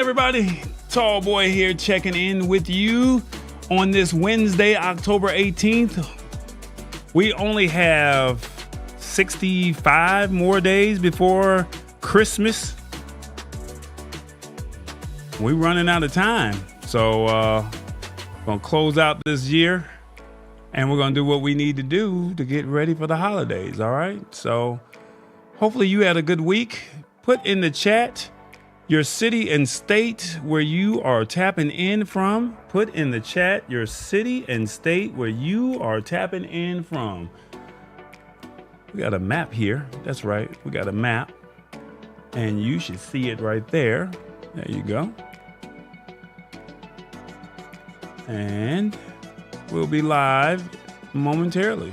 Everybody, Tall Boy here checking in with you on this Wednesday, October 18th. We only have 65 more days before Christmas. We're running out of time. So we're going to close out this year and we're going to do what we need to do to get ready for the holidays. All right. So hopefully you had a good week. Put in the chat your city and state where you are tapping in from. Put in the chat your city and state where you are tapping in from. We got a map here. That's right. We got a map. And you should see it right there. There you go. And we'll be live momentarily.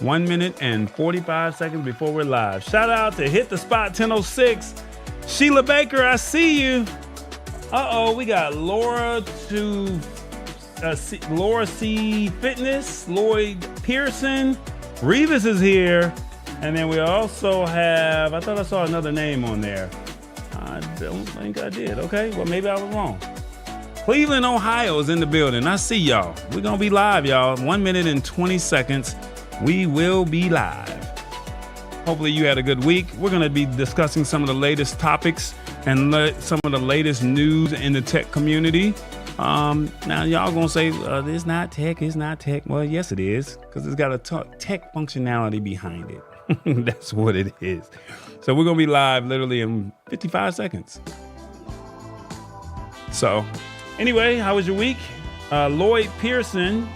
1 minute and 45 seconds before we're live. Shout out to Hit the Spot 1006. Sheila Baker, I see you. We got Laura C Fitness, Lloyd Pearson, Revis is here. And then we also have, I thought I saw another name on there. I don't think I did. Okay, well, maybe I was wrong. Cleveland, Ohio is in the building. I see y'all. We're going to be live, y'all. 1 minute and 20 seconds. We will be live. Hopefully you had a good week. We're going to be discussing some of the latest topics and some of the latest news in the tech community. Now, y'all going to say, it's not tech, it's not tech. Well, yes, it is, because it's got a tech functionality behind it. That's what it is. So we're going to be live literally in 55 seconds. So anyway, how was your week? Lloyd Pearson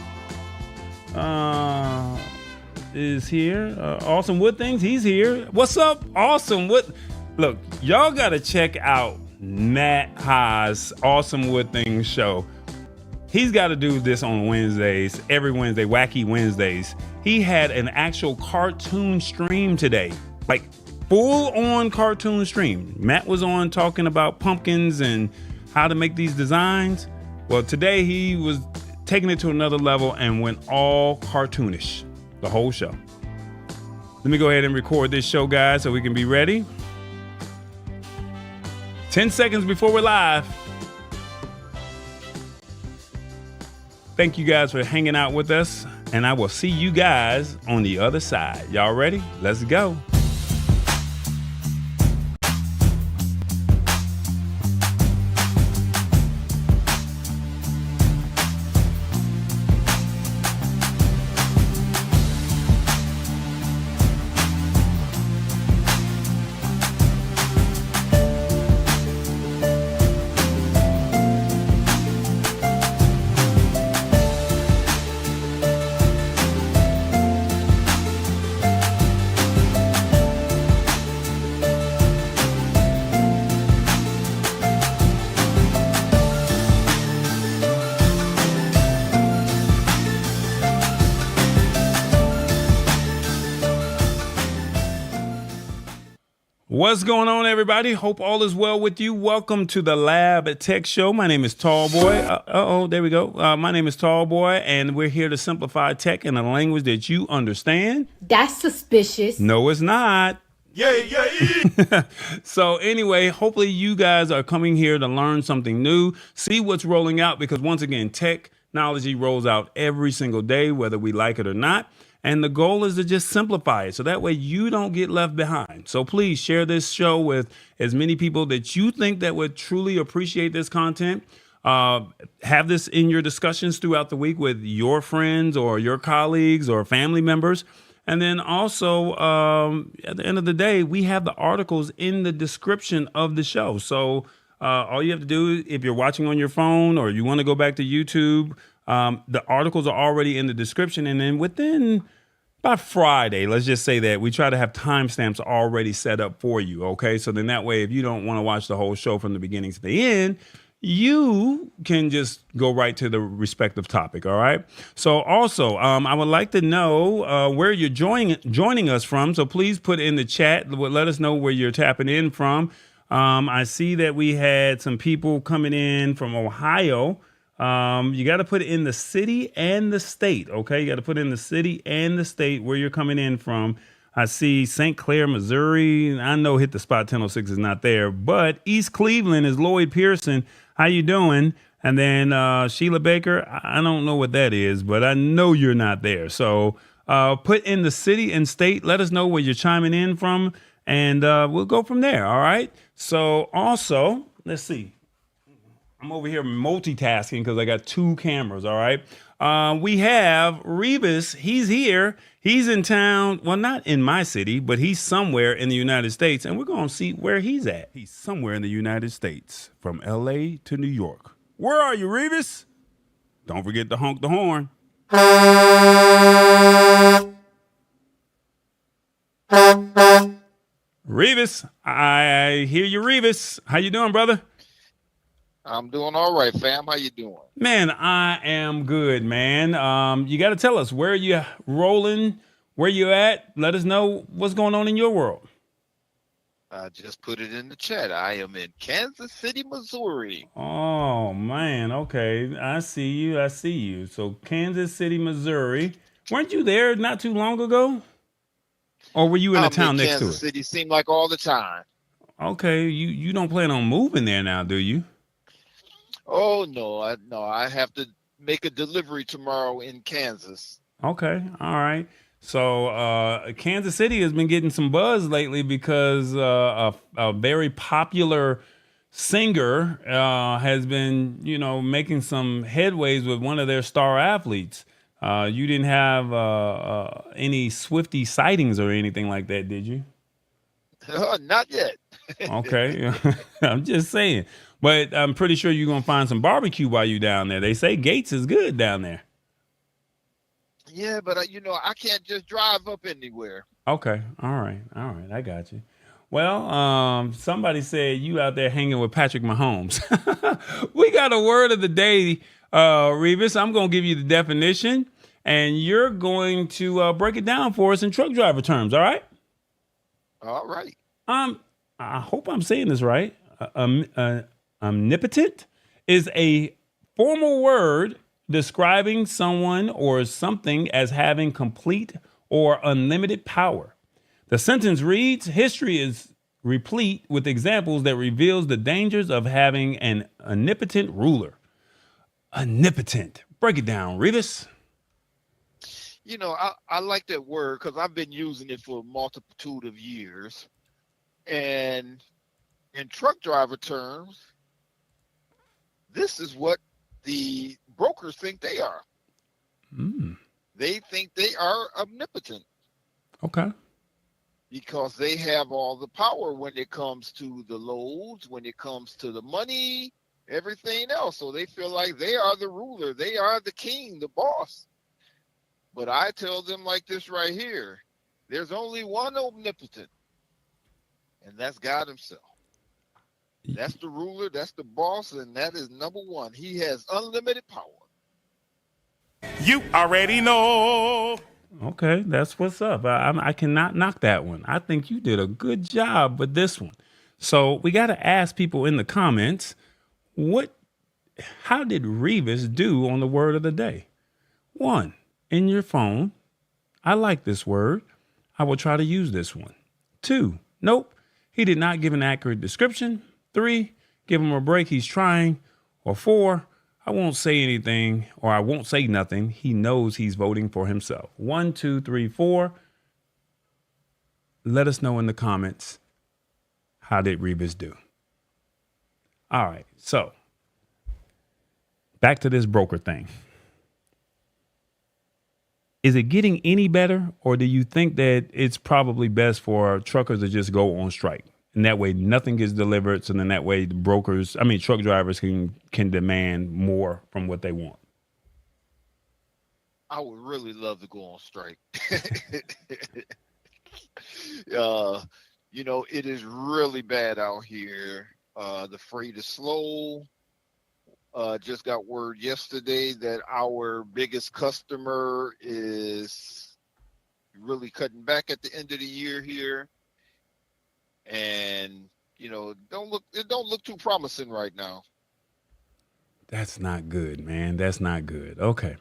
is here. Awesome Wood Things, he's here. What's up, Awesome Wood? Look, y'all got to check out Matt Haas' Awesome Wood Things show. He's got to do this on Wednesdays, every Wednesday, Wacky Wednesdays. He had an actual cartoon stream today, like full-on cartoon stream. Matt was on talking about pumpkins and how to make these designs. Well, today he was taking it to another level and went all cartoonish, the whole show. Let me go ahead and record this show, guys, so we can be ready. 10 seconds before we're live. Thank you guys for hanging out with us, and I will see you guys on the other side. Y'all ready? Let's go. What's going on, everybody? Hope all is well with you. Welcome to the Lab Tech Show. My name is Tall Boy. There we go. My name is Tall Boy, and we're here to simplify tech in a language that you understand. That's suspicious. No, it's not. Yeah. So anyway, hopefully you guys are coming here to learn something new, see what's rolling out, because once again, technology rolls out every single day, whether we like it or not. And the goal is to just simplify it so that way you don't get left behind. So please share this show with as many people that you think that would truly appreciate this content. Have this in your discussions throughout the week with your friends or your colleagues or family members. And then also, at the end of the day, we have the articles in the description of the show. So all you have to do, if you're watching on your phone or you want to go back to YouTube, the articles are already in the description. And then within by Friday, let's just say that we try to have timestamps already set up for you. Okay. So then that way, if you don't want to watch the whole show from the beginning to the end, you can just go right to the respective topic. All right. So also, I would like to know where you're joining us from. So please put in the chat. Let us know where you're tapping in from. I see that we had some people coming in from Ohio. You got to put in the city and the state. Okay. You got to put in the city and the state where you're coming in from. I see St. Clair, Missouri. I know Hit the Spot 1006 is not there, but East Cleveland is Lloyd Pearson. How you doing? And then Sheila Baker, I don't know what that is, but I know you're not there. So put in the city and state. Let us know where you're chiming in from, and we'll go from there. All right. So also, let's see. I'm over here multitasking because I got two cameras. All right. We have Revis. He's here. He's in town. Well, not in my city, but he's somewhere in the United States. And we're going to see where he's at. He's somewhere in the United States, from LA to New York. Where are you, Revis? Don't forget to honk the horn. Revis, I hear you, Revis. How you doing, brother? I'm doing all right, fam. How you doing? Man, I am good, man. You got to tell us where you rolling, where you at. Let us know what's going on in your world. I just put it in the chat. I am in Kansas City, Missouri. Oh, man. Okay. I see you. I see you. So Kansas City, Missouri. Weren't you there not too long ago? Or were you in the town next to it? Kansas City seemed like all the time. Okay. You don't plan on moving there now, do you? Oh, no. I have to make a delivery tomorrow in Kansas. Okay. All right. So Kansas City has been getting some buzz lately because a very popular singer has been, making some headways with one of their star athletes. You didn't have any Swiftie sightings or anything like that, did you? Not yet. Okay. I'm just saying. But I'm pretty sure you're going to find some barbecue while you're down there. They say Gates is good down there. Yeah, but I can't just drive up anywhere. Okay. All right. I got you. Well, somebody said you out there hanging with Patrick Mahomes. We got a word of the day, Revis. I'm going to give you the definition, and you're going to break it down for us in truck driver terms. All right? All right. I hope I'm saying this right. Omnipotent is a formal word describing someone or something as having complete or unlimited power. The sentence reads, history is replete with examples that reveals the dangers of having an omnipotent ruler. Omnipotent. Break it down, Revis. I like that word because I've been using it for a multitude of years. And in truck driver terms, this is what the brokers think they are. They think they are omnipotent. Okay. Because they have all the power when it comes to the loads, when it comes to the money, everything else. So they feel like they are the ruler. They are the king, the boss. But I tell them like this right here. There's only one omnipotent, and that's God himself. That's the ruler, that's the boss, and that is number one. He has unlimited power. You already know. Okay, that's what's up. I cannot knock that one. I think you did a good job with this one. So we got to ask people in the comments, how did Revis do on the word of the day? 1, in your phone. I like this word. I will try to use this one. 2, nope. He did not give an accurate description. 3, give him a break. He's trying. Or 4, I won't say anything, or I won't say nothing. He knows he's voting for himself. 1, 2, 3, 4. Let us know in the comments, how did Revis do? All right, so back to this broker thing. Is it getting any better, or do you think that it's probably best for truckers to just go on strike? And that way nothing gets delivered. So then that way the truck drivers can demand more from what they want. I would really love to go on strike. It is really bad out here. The freight is slow. Just got word yesterday that our biggest customer is really cutting back at the end of the year here. And, it don't look too promising right now. That's not good, man. That's not good. Okay.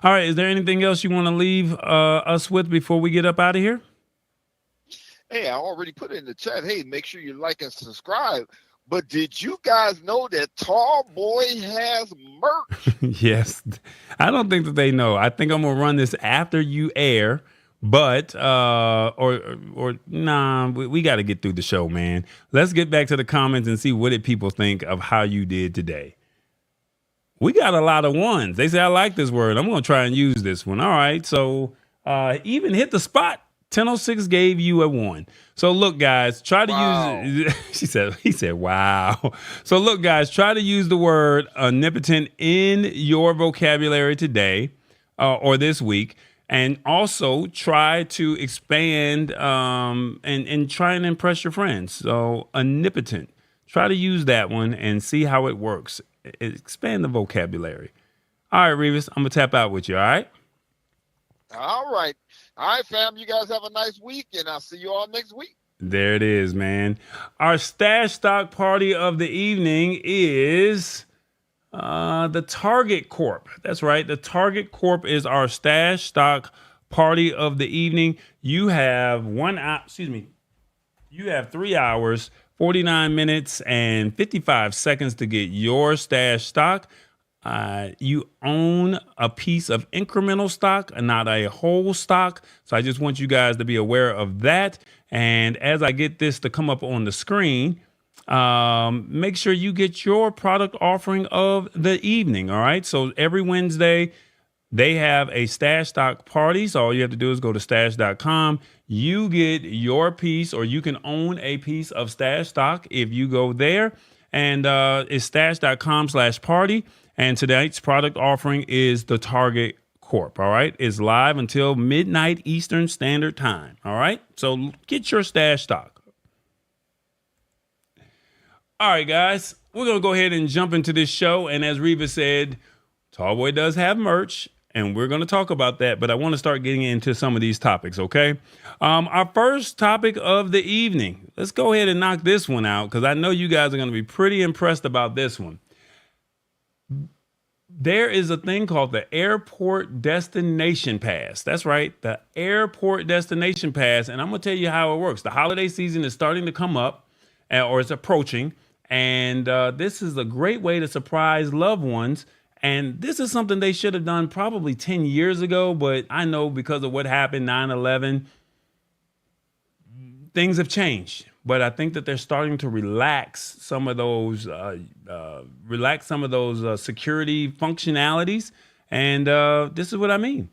All right. Is there anything else you want to leave us with before we get up out of here? Hey, I already put it in the chat. Hey, make sure you like and subscribe. But did you guys know that Tall Boy has merch? Yes. I don't think that they know. I think I'm gonna run this after you air, but or nah, we got to get through the show, man. Let's get back to the comments and see what did people think of how you did today. We got a lot of ones. They say I like this word. I'm gonna try and use this one. All right. So even hit the spot. 1006 gave you a 1. So look, guys, try to Wow. use he said, wow. So look, guys, try to use the word omnipotent in your vocabulary today or this week. And also try to expand and try and impress your friends. So omnipotent. Try to use that one and see how it works. Expand the vocabulary. All right, Revis, I'm going to tap out with you, all right? All right. All right, fam. You guys have a nice week, and I'll see you all next week. There it is, man. Our stash stock party of the evening is the Target Corp. That's right. The Target Corp is our stash stock party of the evening. You have you have 3 hours, 49 minutes, and 55 seconds to get your stash stock. You own a piece of incremental stock and not a whole stock. So I just want you guys to be aware of that. And as I get this to come up on the screen, make sure you get your product offering of the evening. All right. So every Wednesday, they have a stash stock party. So all you have to do is go to stash.com. You get your piece, or you can own a piece of stash stock if you go there. And it's stash.com/party. And tonight's product offering is the Target Corp. All right. It's live until midnight Eastern Standard Time. All right. So get your stash stock. All right, guys. We're going to go ahead and jump into this show. And as Reva said, Tallboy does have merch, and we're going to talk about that. But I want to start getting into some of these topics. OK, our first topic of the evening. Let's go ahead and knock this one out, because I know you guys are going to be pretty impressed about this one. There is a thing called the Airport Destination Pass. That's right, the Airport Destination Pass. And I'm going to tell you how it works. The holiday season is starting to come up, or it's approaching. And this is a great way to surprise loved ones. And this is something they should have done probably 10 years ago. But I know because of what happened, 9/11, things have changed. But I think that they're starting to relax some of those security functionalities. And this is what I mean.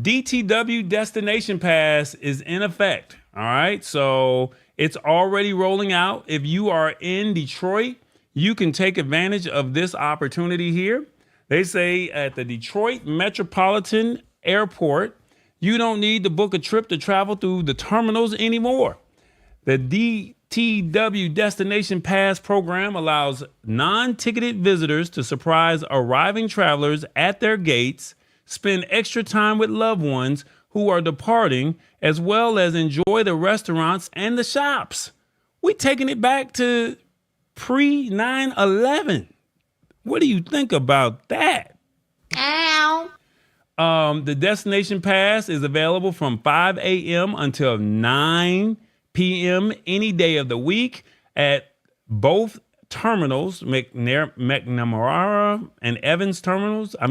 DTW Destination Pass is in effect. All right. So it's already rolling out. If you are in Detroit, you can take advantage of this opportunity here. They say at the Detroit Metropolitan Airport, you don't need to book a trip to travel through the terminals anymore. The DTW Destination Pass program allows non-ticketed visitors to surprise arriving travelers at their gates, spend extra time with loved ones who are departing, as well as enjoy the restaurants and the shops. We're taking it back to pre-9/11. What do you think about that? Ow. The Destination Pass is available from 5 a.m. until 9 p.m. any day of the week at both terminals, McNamara and Evans terminals. I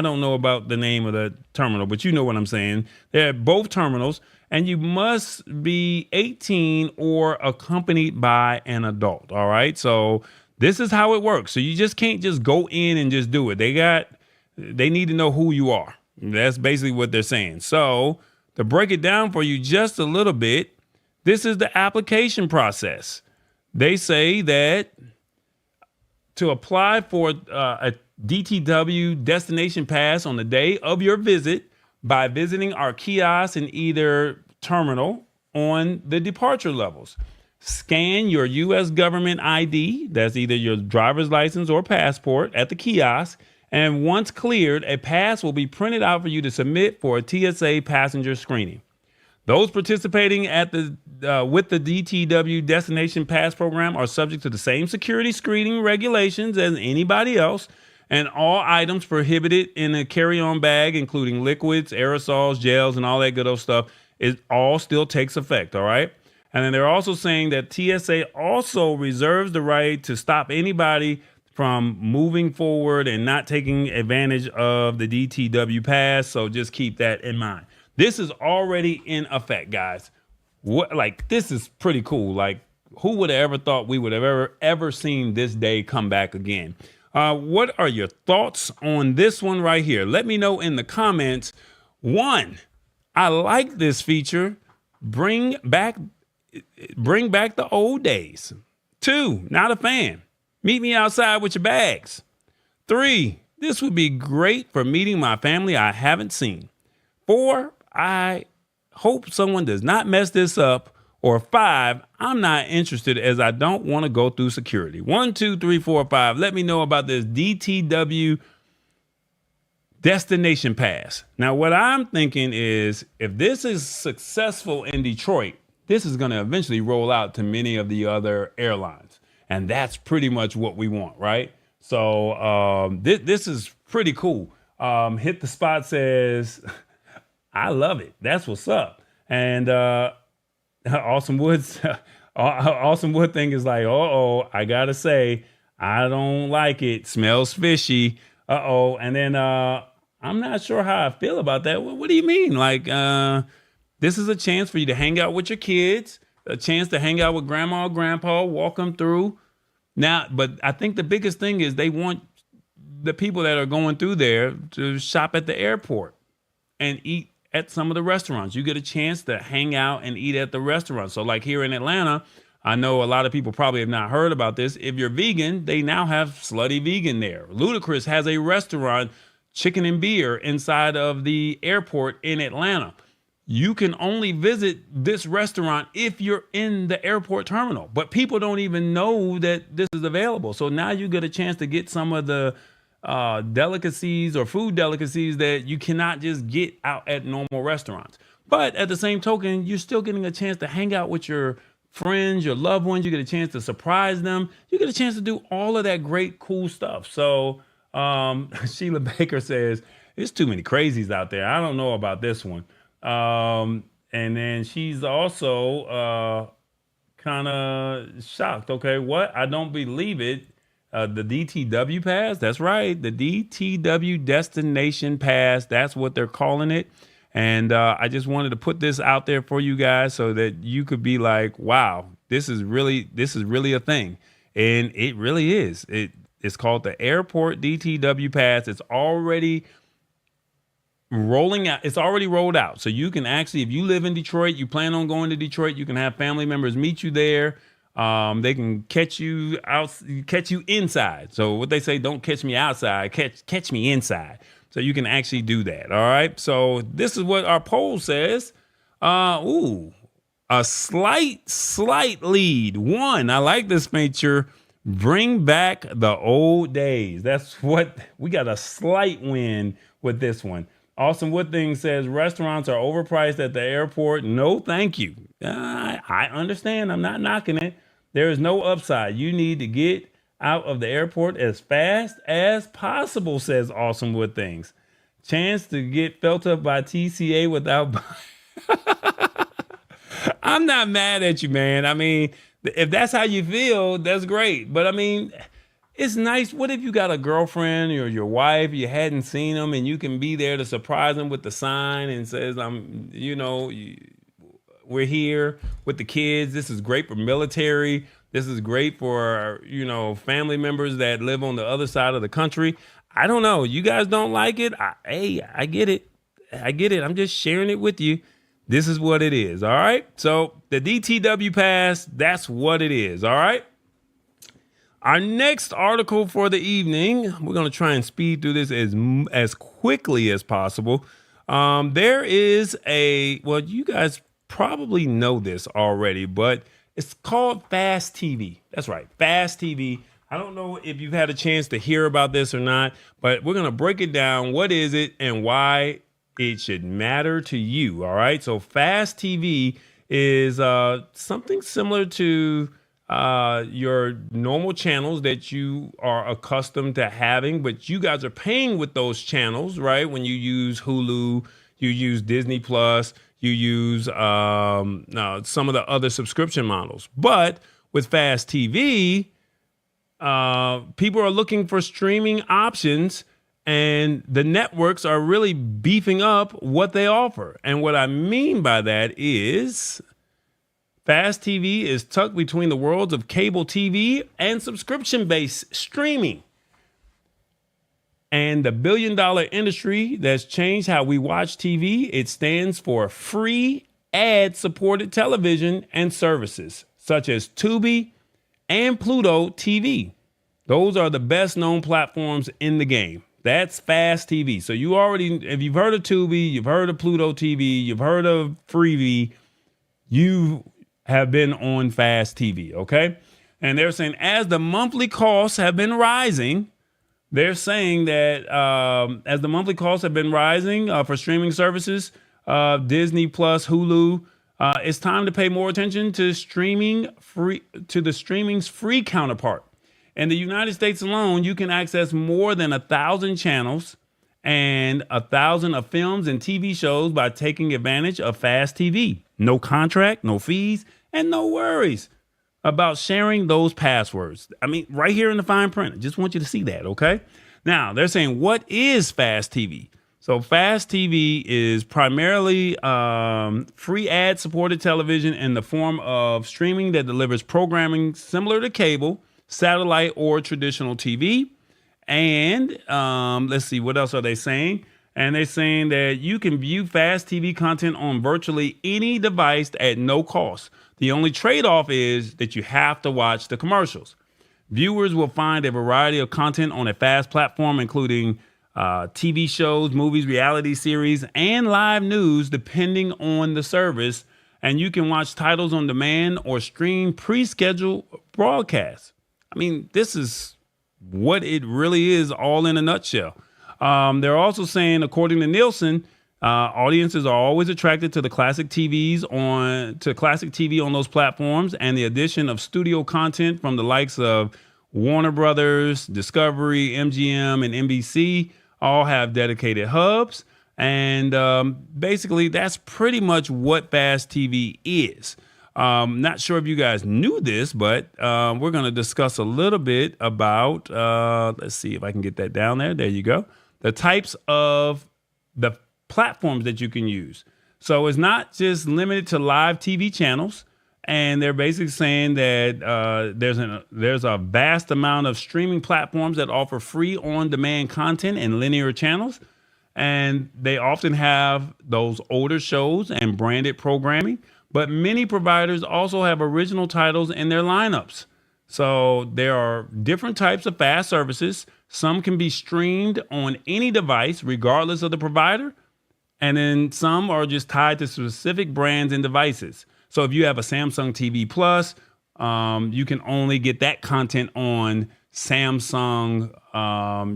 don't know about the name of the terminal, but you know what I'm saying. They're at both terminals, and you must be 18 or accompanied by an adult. All right. So this is how it works. So you just can't just go in and just do it. They need to know who you are. That's basically what they're saying. So to break it down for you just a little bit, this is the application process. They say that to apply for a DTW Destination Pass on the day of your visit by visiting our kiosk in either terminal on the departure levels. Scan your U.S. government ID, that's either your driver's license or passport, at the kiosk. And once cleared, a pass will be printed out for you to submit for a TSA passenger screening. Those participating with the DTW Destination Pass program are subject to the same security screening regulations as anybody else, and all items prohibited in a carry-on bag, including liquids, aerosols, gels, and all that good old stuff, it all still takes effect. All right. And then they're also saying that TSA also reserves the right to stop anybody from moving forward and not taking advantage of the DTW pass. So just keep that in mind. This is already in effect, guys. This is pretty cool. Like, who would have ever thought we would have ever seen this day come back again? What are your thoughts on this one right here? Let me know in the comments. 1, I like this feature. Bring back the old days. 2, not a fan. Meet me outside with your bags. 3, this would be great for meeting my family I haven't seen. 4, I hope someone does not mess this up. Or 5, I'm not interested as I don't want to go through security. 1, 2, 3, 4, 5. Let me know about this DTW destination pass. Now, what I'm thinking is if this is successful in Detroit, this is going to eventually roll out to many of the other airlines. And that's pretty much what we want, right? So this is pretty cool. Hit the Spot says, I love it. That's what's up. And Awesome Wood thing is like, I got to say, I don't like it. Smells fishy. And then I'm not sure how I feel about that. What do you mean? Like, this is a chance for you to hang out with your kids, a chance to hang out with grandma or grandpa, walk them through. Now, but I think the biggest thing is they want the people that are going through there to shop at the airport and eat at some of the restaurants. You get a chance to hang out and eat at the restaurants. So like here in Atlanta, I know a lot of people probably have not heard about this. If you're vegan, they now have Slutty Vegan there. Ludacris has a restaurant, Chicken and Beer, inside of the airport in Atlanta. You can only visit this restaurant if you're in the airport terminal, but people don't even know that this is available. So now you get a chance to get some of the delicacies or food delicacies that you cannot just get out at normal restaurants. But at the same token, you're still getting a chance to hang out with your friends, your loved ones. You get a chance to surprise them. You get a chance to do all of that great, cool stuff. So Sheila Baker says, there's too many crazies out there. I don't know about this one. And then she's also kind of shocked. Okay, what? I don't believe it. The DTW pass. That's right. The DTW destination pass. That's what they're calling it. And I just wanted to put this out there for you guys so that you could be like, wow, this is really a thing. And it really is. It's called the Airport DTW pass. It's already rolling out. It's already rolled out. So you can actually, if you live in Detroit, you plan on going to Detroit, you can have family members meet you there. They can catch you inside. So what they say, don't catch me outside, catch me inside. So you can actually do that. All right. So this is what our poll says. A slight lead. 1, I like this feature. Bring back the old days. That's what we got, a slight win with this one. Awesome Wood Thing says restaurants are overpriced at the airport. No, thank you. I understand. I'm not knocking it. There is no upside. You need to get out of the airport as fast as possible, says Awesome Wood Things. Chance to get felt up by TCA without. I'm not mad at you, man. I mean, if that's how you feel, that's great. But I mean, it's nice. What if you got a girlfriend or your wife, you hadn't seen them, and you can be there to surprise them with the sign and says, we're here with the kids. This is great for military. This is great for, family members that live on the other side of the country. I don't know. You guys don't like it. I get it. I'm just sharing it with you. This is what it is. All right. So the DTW pass, that's what it is. All right. Our next article for the evening, we're going to try and speed through this as quickly as possible. There is you guys probably know this already, but it's called Fast TV. That's right, Fast TV. I don't know if you've had a chance to hear about this or not, but we're going to break it down. What is it and why it should matter to you? All right, so Fast TV is something similar to your normal channels that you are accustomed to having, but you guys are paying with those channels, right? When you use Hulu, you use Disney Plus, you use some of the other subscription models. But with Fast TV, people are looking for streaming options, and the networks are really beefing up what they offer. And what I mean by that is Fast TV is tucked between the worlds of cable TV and subscription-based streaming. And the billion-dollar industry that's changed how we watch TV, it stands for free ad-supported television and services, such as Tubi and Pluto TV. Those are the best-known platforms in the game. That's Fast TV. So you already, if you've heard of Tubi, you've heard of Pluto TV, you've heard of Freevee, you have been on Fast TV, okay? And they're saying as the monthly costs have been rising, they're saying that as the monthly costs have been rising for streaming services, Disney Plus, Hulu, it's time to pay more attention to the streaming's free counterpart. In the United States alone, you can access more than 1,000 channels and 1,000 of films and TV shows by taking advantage of Fast TV. No contract, no fees, and no worries about sharing those passwords. I mean, right here in the fine print. I just want you to see that, okay? Now, they're saying, what is Fast TV? So Fast TV is primarily free ad-supported television in the form of streaming that delivers programming similar to cable, satellite, or traditional TV. And let's see, what else are they saying? And they're saying that you can view Fast TV content on virtually any device at no cost. The only trade-off is that you have to watch the commercials. Viewers will find a variety of content on a Fast platform, including TV shows, movies, reality series, and live news, depending on the service. And you can watch titles on demand or stream pre-scheduled broadcasts. I mean, this is what it really is, all in a nutshell. They're also saying, according to Nielsen, audiences are always attracted to the classic TV on those platforms, and the addition of studio content from the likes of Warner Brothers, Discovery, MGM, and NBC all have dedicated hubs. And basically, that's pretty much what Fast TV is. Not sure if you guys knew this, but we're going to discuss a little bit about, let's see if I can get that down there. There you go. The types of the platforms that you can use. So it's not just limited to live TV channels. And they're basically saying that there's a vast amount of streaming platforms that offer free on-demand content and linear channels. And they often have those older shows and branded programming. But many providers also have original titles in their lineups. So there are different types of fast services. Some can be streamed on any device, regardless of the provider. And then some are just tied to specific brands and devices. So if you have a Samsung TV Plus, you can only get that content on Samsung.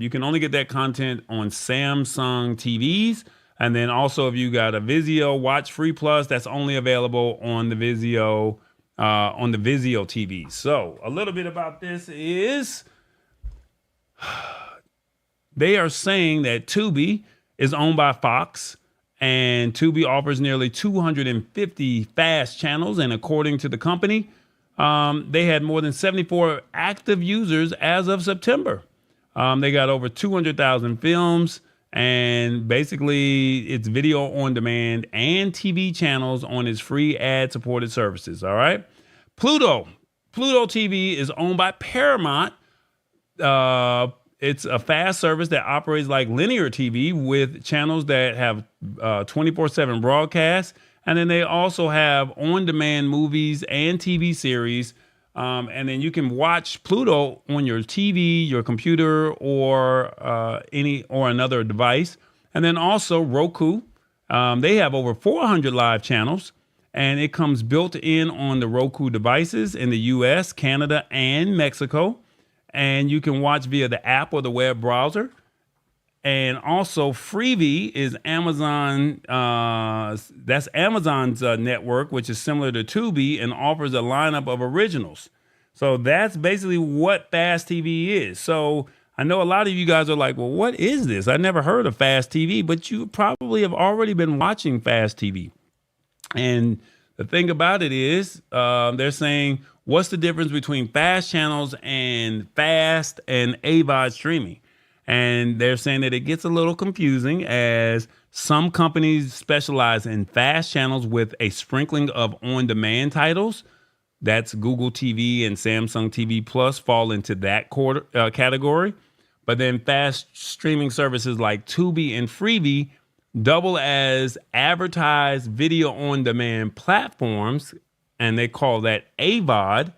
You can only get that content on Samsung TVs. And then also if you got a Vizio Watch Free Plus, that's only available on the Vizio TVs. So a little bit about this is they are saying that Tubi is owned by Fox, and Tubi offers nearly 250 fast channels. And according to the company, they had more than 74 active users as of September. They got over 200,000 films, and basically it's video on demand and TV channels on its free ad-supported services. All right. Pluto TV is owned by Paramount. It's a fast service that operates like linear TV with channels that have 24/7 broadcasts. And then they also have on-demand movies and TV series. And then you can watch Pluto on your TV, your computer, or another device. And then also Roku. They have over 400 live channels, and it comes built in on the Roku devices in the US, Canada, and Mexico. And you can watch via the app or the web browser. And also Freevee is Amazon. That's Amazon's network, which is similar to Tubi and offers a lineup of originals. So that's basically what Fast TV is. So I know a lot of you guys are like, well, what is this? I never heard of Fast TV, but you probably have already been watching Fast TV. And the thing about it is, they're saying, what's the difference between fast channels and fast and AVOD streaming? And they're saying that it gets a little confusing as some companies specialize in fast channels with a sprinkling of on-demand titles. That's Google TV and Samsung TV Plus fall into that category. But then fast streaming services like Tubi and Freevee double as advertised video on demand platforms, and they call that AVOD.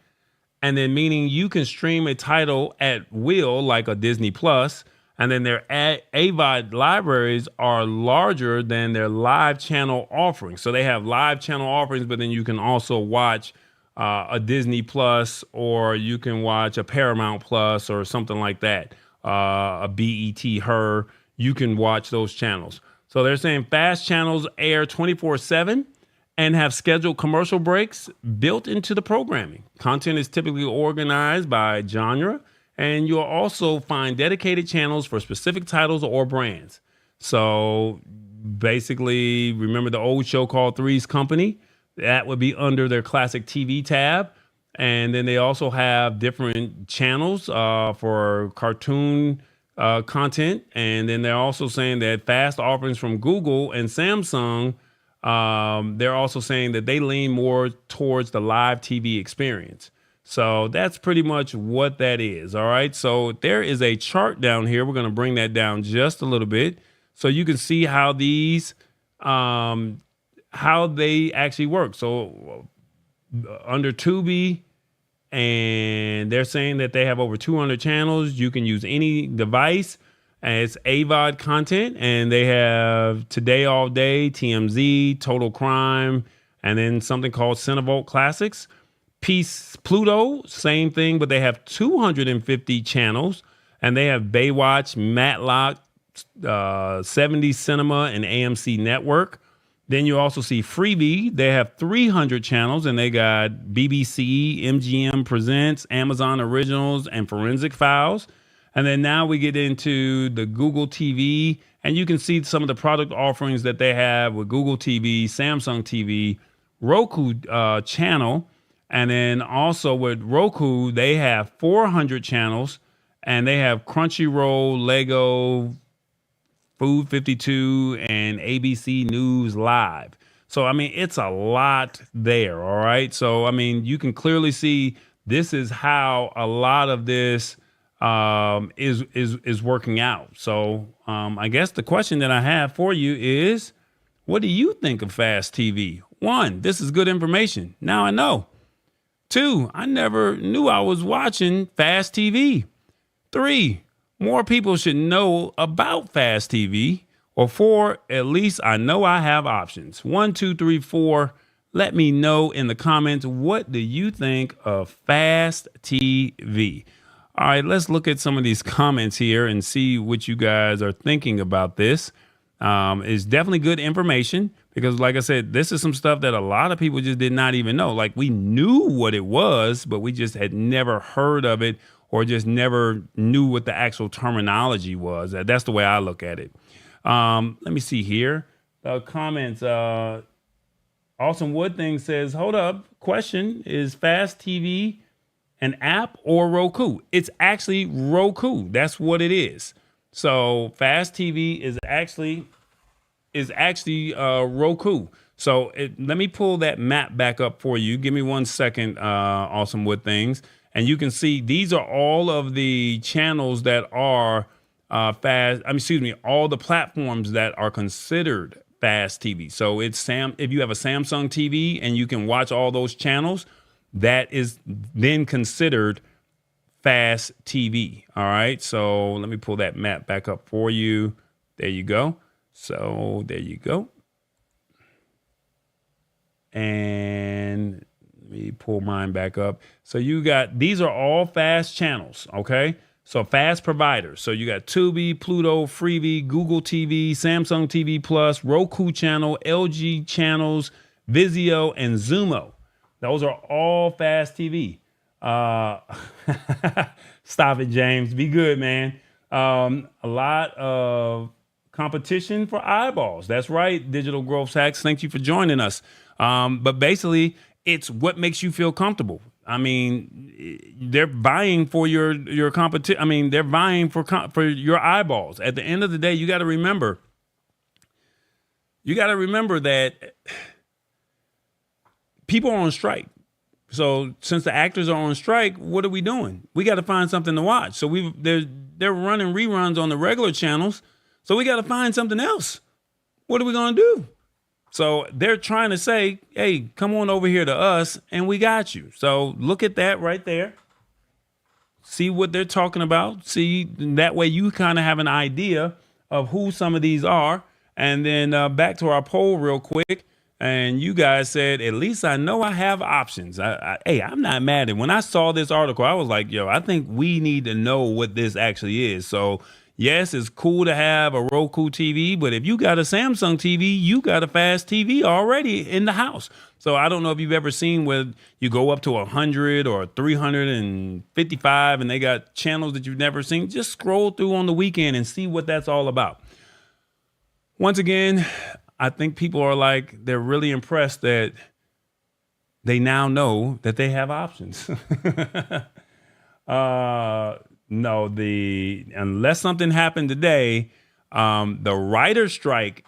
And then meaning you can stream a title at will, like a Disney Plus, and then their AVOD libraries are larger than their live channel offerings. So they have live channel offerings, but then you can also watch a Disney Plus, or you can watch a Paramount Plus or something like that, a BET Her. You can watch those channels. So they're saying fast channels air 24/7 and have scheduled commercial breaks built into the programming. Content is typically organized by genre, and you'll also find dedicated channels for specific titles or brands. So basically, remember the old show called Three's Company? That would be under their classic TV tab. And then they also have different channels for cartoon content. And then they're also saying that fast offerings from Google and Samsung, they're also saying that they lean more towards the live TV experience. So that's pretty much what that is. All right. So there is a chart down here. We're going to bring that down just a little bit so you can see how these, how they actually work. So under Tubi, and they're saying that they have over 200 channels. You can use any device. And it's AVOD content, and they have Today All Day, TMZ, Total Crime, and then something called Cinevolt Classics. Peace Pluto, same thing, but they have 250 channels, and they have Baywatch, Matlock, 70s Cinema, and AMC Network. Then you also see Freevee. They have 300 channels, and they got BBC, MGM Presents, Amazon Originals, and Forensic Files. And then now we get into the Google TV, and you can see some of the product offerings that they have with Google TV, Samsung TV, Roku channel. And then also with Roku, they have 400 channels, and they have Crunchyroll, Lego, Food 52, and ABC News Live. So, I mean, it's a lot there. All right. So, I mean, you can clearly see this is how a lot of this is working out. So I guess the question that I have for you is, what do you think of Fast TV? 1, this is good information. Now I know. 2, I never knew I was watching Fast TV. 3, more people should know about Fast TV. Or 4, at least I know I have options. 1, 2, 3, 4. Let me know in the comments, what do you think of Fast TV? All right, let's look at some of these comments here and see what you guys are thinking about this. It's definitely good information because, like I said, this is some stuff that a lot of people just did not even know. Like, we knew what it was, but we just had never heard of it or just never knew what the actual terminology was. That's the way I look at it. Let me see here. The comments. Awesome Wood Thing says, hold up. Question, is Fast TV an app or Roku? It's actually Roku. That's what it is. So Fast TV is actually Roku. So let me pull that map back up for you. Give me 1 second, Awesome Wood Things. And you can see these are all of the channels that are all the platforms that are considered Fast TV. So it's if you have a Samsung TV and you can watch all those channels, that is then considered Fast TV. All right. So let me pull that map back up for you. There you go. So there you go. And let me pull mine back up. So you got, these are all fast channels. Okay. So fast providers. So you got Tubi, Pluto, Freevee, Google TV, Samsung TV Plus, Roku channel, LG channels, Vizio, and Zumo. Those are all Fast TV. Stop it, James. Be good, man. A lot of competition for eyeballs. That's right, Digital Growth Hacks. Thank you for joining us. But basically, it's what makes you feel comfortable. I mean, they're vying for your competition. I mean, they're vying for your eyeballs. At the end of the day, you got to remember. You got to remember that people are on strike. So since the actors are on strike, what are we doing? We got to find something to watch. So they're running reruns on the regular channels. So we got to find something else. What are we going to do? So they're trying to say, hey, come on over here to us and we got you. So look at that right there. See what they're talking about. See, that way you kind of have an idea of who some of these are. And then back to our poll real quick. And you guys said, at least I know I have options. Hey, I'm not mad at it. When I saw this article, I was like, yo, I think we need to know what this actually is. So yes, it's cool to have a Roku TV, but if you got a Samsung TV, you got a fast TV already in the house. So I don't know if you've ever seen where you go up to 100 or 355 and they got channels that you've never seen. Just scroll through on the weekend and see what that's all about. Once again, I think people are like, they're really impressed that they now know that they have options. No, unless something happened today, the writer's strike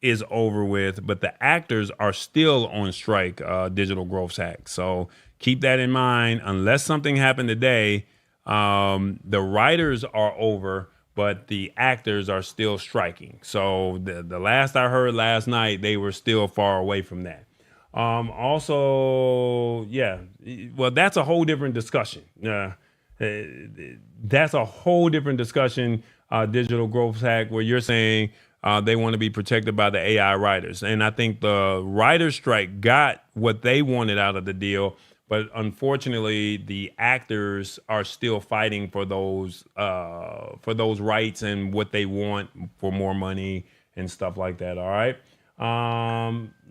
is over with, but the actors are still on strike, Digital Growth Hack. So keep that in mind. Unless something happened today, the writers are over, but the actors are still striking. So the last I heard last night, they were still far away from that. Also, yeah, well, that's a whole different discussion. That's a whole different discussion, Digital Growth Hack, where you're saying they want to be protected by the AI writers. And I think the writer's strike got what they wanted out of the deal. But unfortunately, the actors are still fighting for those rights and what they want for more money and stuff like that. All right.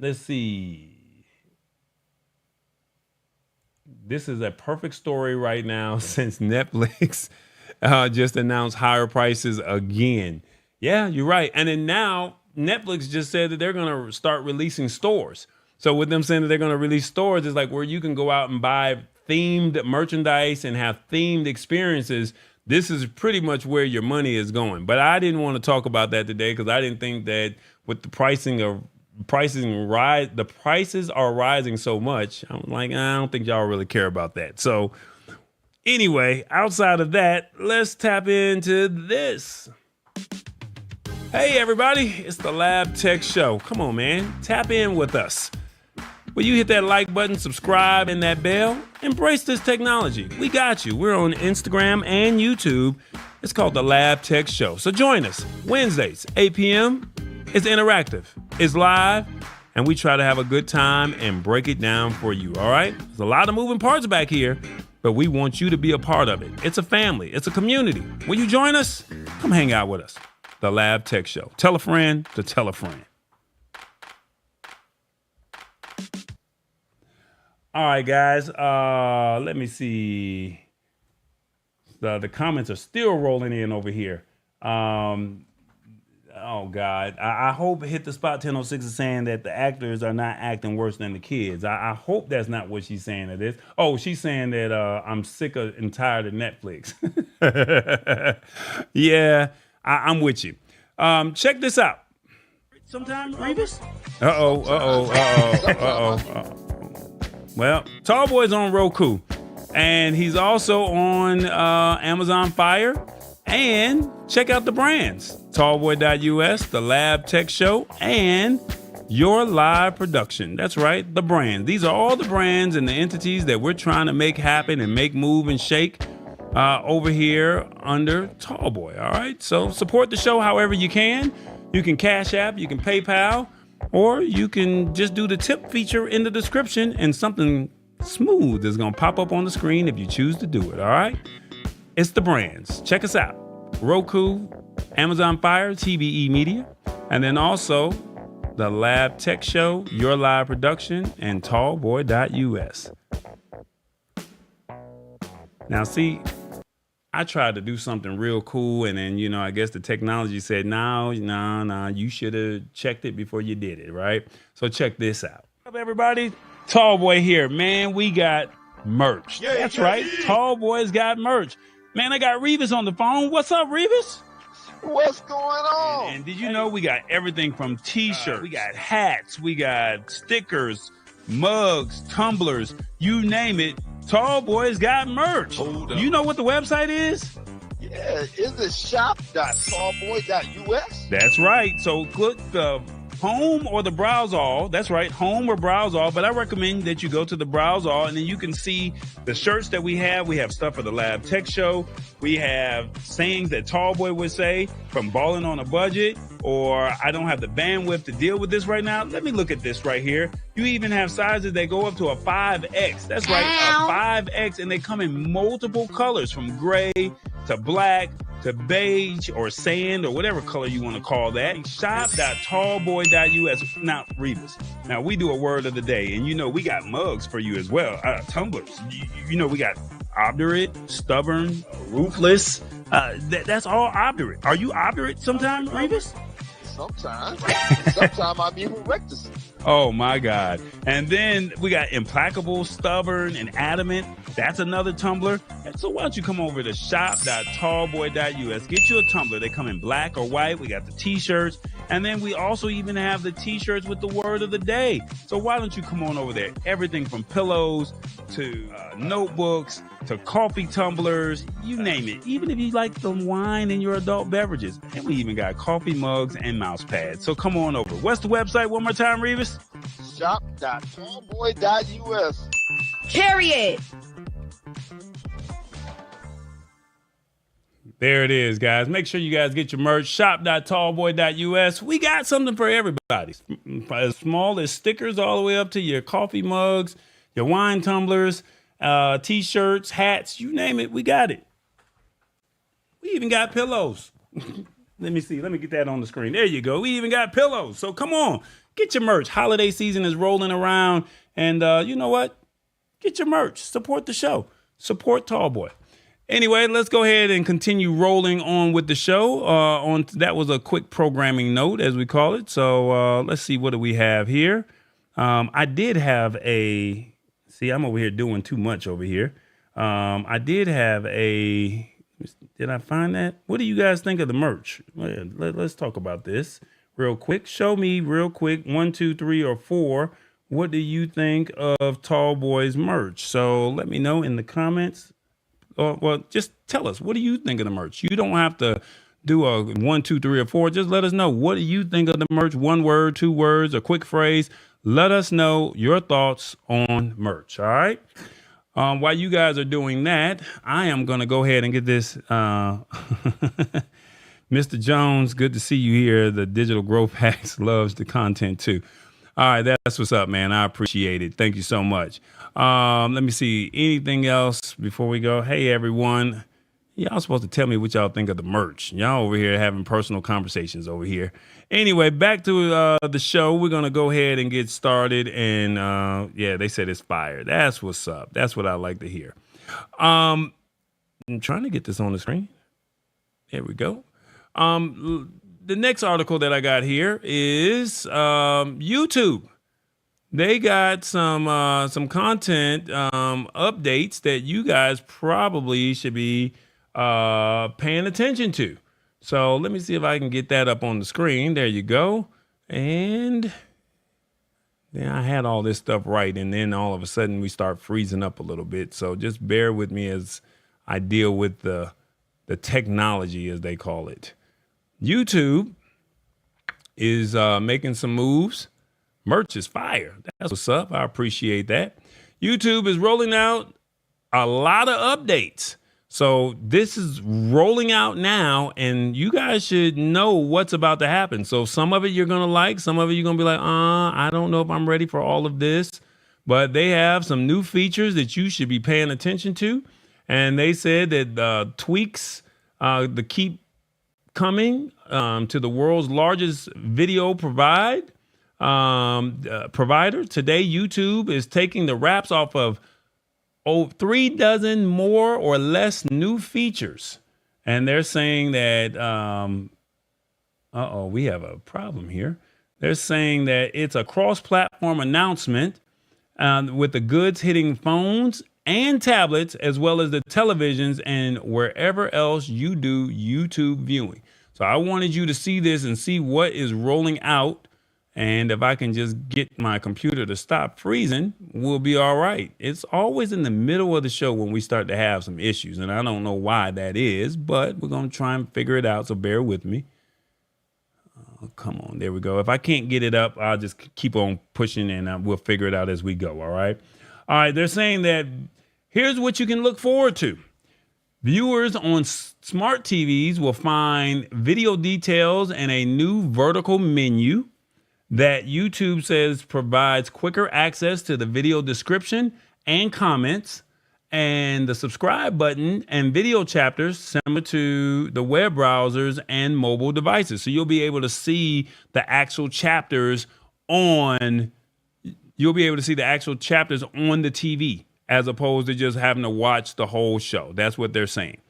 Let's see. This is a perfect story right now since Netflix just announced higher prices again. Yeah, you're right. And then now Netflix just said that they're going to start releasing stores. So with them saying that they're going to release stores, it's like where you can go out and buy themed merchandise and have themed experiences. This is pretty much where your money is going. But I didn't want to talk about that today because I didn't think that with the the prices are rising so much. I'm like, I don't think y'all really care about that. So anyway, outside of that, let's tap into this. Hey everybody, it's the Lab Tech Show. Come on, man, tap in with us. Will you hit that like button, subscribe, and that bell? Embrace this technology. We got you. We're on Instagram and YouTube. It's called the Lab Tech Show. So join us Wednesdays, 8 p.m. It's interactive, it's live, and we try to have a good time and break it down for you, all right? There's a lot of moving parts back here, but we want you to be a part of it. It's a family. It's a community. Will you join us? Come hang out with us. The Lab Tech Show. Tell a friend to tell a friend. All right, guys. Let me see. The comments are still rolling in over here. Oh, God. I hope Hit the Spot 1006 is saying that the actors are not acting worse than the kids. I hope that's not what she's saying it is. Oh, she's saying that I'm sick and tired of Netflix. Yeah, I'm with you. Check this out. Sometime, Revis? Uh-oh. Well, TallBoy's on Roku, and he's also on Amazon Fire. And check out the brands, TallBoy.us, the Lab Tech Show, and Your Live Production. That's right, the brand. These are all the brands and the entities that we're trying to make happen and make move and shake over here under TallBoy, all right? So support the show however you can. You can Cash App, you can PayPal, or you can just do the tip feature in the description and something smooth is going to pop up on the screen if you choose to do it, all right? It's the brands. Check us out. Roku, Amazon Fire, TBE Media, and then also the Lab Tech Show, Your Live Production, and TallBoy.us. Now, see, I tried to do something real cool, and then I guess the technology said, no, no, no, you should have checked it before you did it, right? So check this out. What's up, everybody? Tall Boy here, man. We got merch. That's right. Tall Boy's got merch. Man, I got Revis on the phone. What's up, Revis? What's going on? And did you know we got everything from T-shirts, we got hats, we got stickers, mugs, tumblers, you name it. Tall Boy's got merch. You know what the website is? Yeah, is it shop.tallboy.us? That's right. So click the home or the browse all. That's right, home or browse all. But I recommend that you go to the browse all, and then you can see the shirts that we have. We have stuff for the Lab Tech Show. We have sayings that Tall Boy would say, from balling on a budget, or I don't have the bandwidth to deal with this right now. Let me look at this right here. You even have sizes that go up to a 5X. That's right, a 5X, and they come in multiple colors, from gray to black to beige or sand or whatever color you want to call that. Shop.tallboy.us. Now, Revis, now we do a word of the day, and we got mugs for you as well. Tumblers. We got obdurate, stubborn, ruthless. That's all obdurate. Are you obdurate sometimes, Revis? Sometimes. Sometimes I'm even reckless. Oh my God. And then we got implacable, stubborn, and adamant. That's another tumbler. So why don't you come over to shop.tallboy.us. Get you a tumbler. They come in black or white. We got the t-shirts. And then we also even have the t-shirts with the word of the day. So why don't you come on over there? Everything from pillows to notebooks to coffee tumblers, you name it. Even if you like some wine in your adult beverages. And we even got coffee mugs and mouse pads. So come on over. What's the website one more time, Revis? Shop.tallboy.us. Carry it. There it is, guys. Make sure you guys get your merch. Shop.tallboy.us. We got something for everybody. As small as stickers all the way up to your coffee mugs, your wine tumblers, t-shirts, hats, you name it, we got it. We even got pillows. Let me see. Let me get that on the screen. There you go. We even got pillows. So come on, get your merch. Holiday season is rolling around. And you know what? Get your merch. Support the show. Support Tallboy. Anyway, let's go ahead and continue rolling on with the show. That was a quick programming note, as we call it. So let's see, what do we have here? I did have a... See, I'm over here doing too much over here. I did have a... Did I find that? What do you guys think of the merch? Let's talk about this real quick. Show me real quick, 1, 2, 3, or 4. What do you think of Tallboy's merch? So let me know in the comments. Well, just tell us, what do you think of the merch? You don't have to do a 1, 2, 3, or 4. Just let us know. What do you think of the merch? 1 word, 2 words, a quick phrase. Let us know your thoughts on merch. All right. While you guys are doing that, I am going to go ahead and get this. Mr. Jones, good to see you here. The Digital Growth Hacks loves the content too. All right, that's what's up, man. I appreciate it. Thank you so much. Let me see. Anything else before we go? Hey, everyone. Y'all supposed to tell me what y'all think of the merch. Y'all over here having personal conversations over here. Anyway, back to the show. We're going to go ahead and get started. And yeah, they said it's fire. That's what's up. That's what I like to hear. I'm trying to get this on the screen. There we go. The next article that I got here is YouTube. They got some content updates that you guys probably should be paying attention to. So let me see if I can get that up on the screen. There you go. And then I had all this stuff right, and then all of a sudden we start freezing up a little bit. So just bear with me as I deal with the technology, as they call it. YouTube is making some moves. Merch is fire. That's what's up. I appreciate that. YouTube is rolling out a lot of updates. So this is rolling out now, and you guys should know what's about to happen. So some of it you're going to like. Some of it you're going to be like, I don't know if I'm ready for all of this. But they have some new features that you should be paying attention to. And they said that tweaks the keep coming to the world's largest video provider. Today, YouTube is taking the wraps off of 3 dozen more or less new features. And they're saying that, we have a problem here. They're saying that it's a cross-platform announcement with the goods hitting phones and tablets, as well as the televisions and wherever else you do YouTube viewing. So I wanted you to see this and see what is rolling out. And if I can just get my computer to stop freezing, we'll be all right. It's always in the middle of the show when we start to have some issues, and I don't know why that is, but we're going to try and figure it out, so bear with me. Oh, come on, there we go. If I can't get it up, I'll just keep on pushing, and we'll figure it out as we go, all right? All right, they're saying that here's what you can look forward to. Viewers on smart TVs will find video details and a new vertical menu that YouTube says provides quicker access to the video description and comments, and the subscribe button and video chapters similar to the web browsers and mobile devices. So you'll be able to see the actual chapters on the TV as opposed to just having to watch the whole show. That's what they're saying.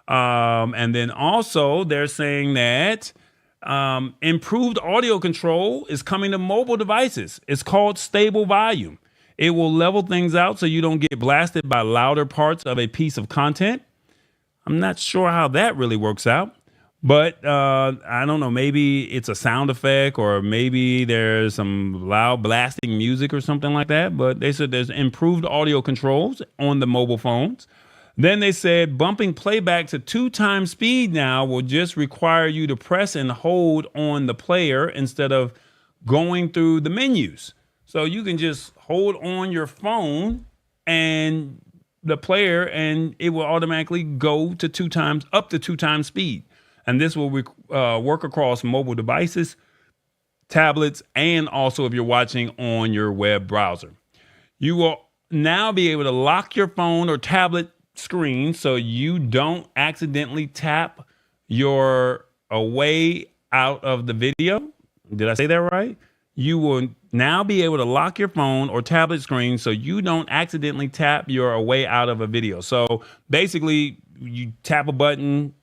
And then also they're saying that improved audio control is coming to mobile devices. It's called stable volume. It will level things out so you don't get blasted by louder parts of a piece of content. I'm not sure how that really works out, but I don't know. Maybe it's a sound effect, or maybe there's some loud blasting music or something like that. But they said there's improved audio controls on the mobile phones. Then they said bumping playback to 2 times speed now will just require you to press and hold on the player instead of going through the menus. So you can just hold on your phone and the player, and it will automatically go to 2 times, up to 2 times speed. And this will work across mobile devices, tablets, and also if you're watching on your web browser. You will now be able to lock your phone or tablet screen so you don't accidentally tap your way out of the video. Did I say that right? You will now be able to lock your phone or tablet screen so you don't accidentally tap your way out of a video. So basically, you tap a button,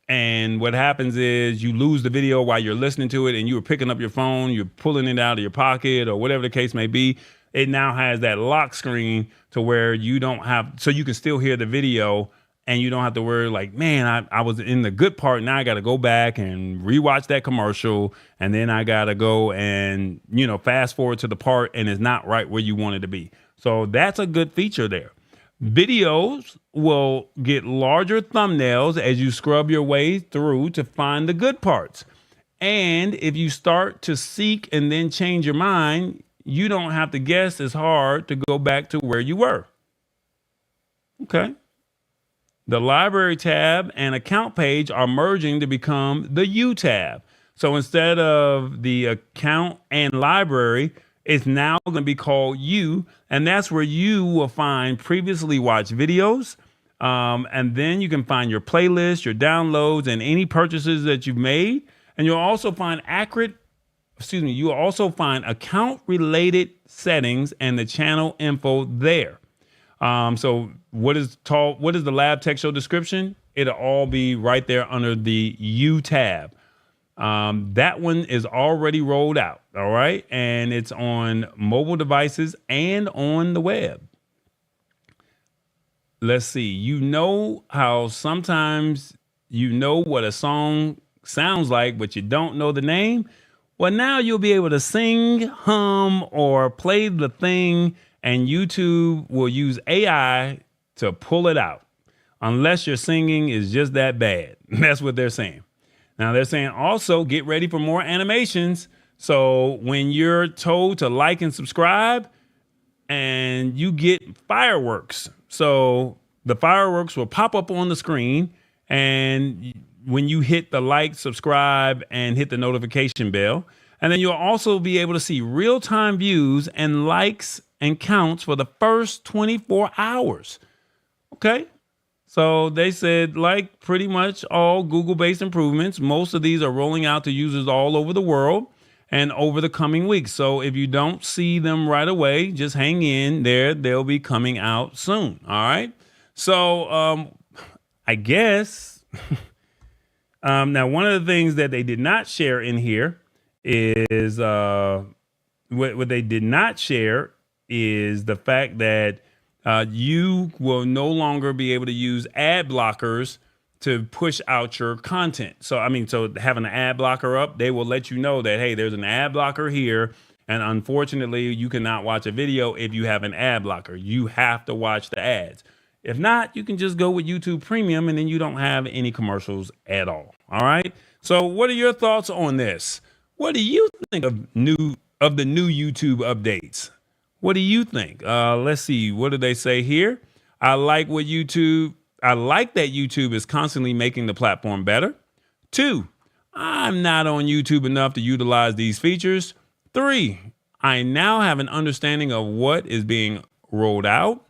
and what happens is you lose the video while you're listening to it, and you were picking up your phone, you're pulling it out of your pocket or whatever the case may be. It now has that lock screen to where you don't have, so you can still hear the video and you don't have to worry like, man, I was in the good part. Now I got to go back and rewatch that commercial. And then I got to go and, fast forward to the part and it's not right where you want it to be. So that's a good feature there. Videos will get larger thumbnails as you scrub your way through to find the good parts. And if you start to seek and then change your mind, you don't have to guess as hard to go back to where you were. Okay. The library tab and account page are merging to become the U tab. So instead of the account and library, it's now going to be called U. And that's where you will find previously watched videos. And then you can find your playlist, your downloads, and any purchases that you've made. And you'll also find you will also find account-related settings and the channel info there. So what is the lab tech show description? It'll all be right there under the U tab. That one is already rolled out, all right? And it's on mobile devices and on the web. Let's see. You know how sometimes you know what a song sounds like, but you don't know the name? Well, now you'll be able to sing, hum, or play the thing, and YouTube will use AI to pull it out, unless your singing is just that bad. That's what they're saying. Now, they're saying also get ready for more animations. So when you're told to like and subscribe, and you get fireworks. So the fireworks will pop up on the screen, and when you hit the like, subscribe, and hit the notification bell. And then you'll also be able to see real-time views and likes and counts for the first 24 hours. Okay. So they said, like pretty much all Google-based improvements, most of these are rolling out to users all over the world. and over the coming weeks. So if you don't see them right away, just hang in there. They'll be coming out soon. All right. So I guess now one of the things that they did not share in here is what they did not share is the fact that you will no longer be able to use ad blockers to push out your content. So, so having an ad blocker up, they will let you know that, hey, there's an ad blocker here. And unfortunately, you cannot watch a video if you have an ad blocker. You have to watch the ads. If not, you can just go with YouTube Premium and then you don't have any commercials at all. All right. So what are your thoughts on this? What do you think of the new YouTube updates? What do you think? Let's see. What do they say here? I like that YouTube is constantly making the platform better. 2, I'm not on YouTube enough to utilize these features. 3, I now have an understanding of what is being rolled out.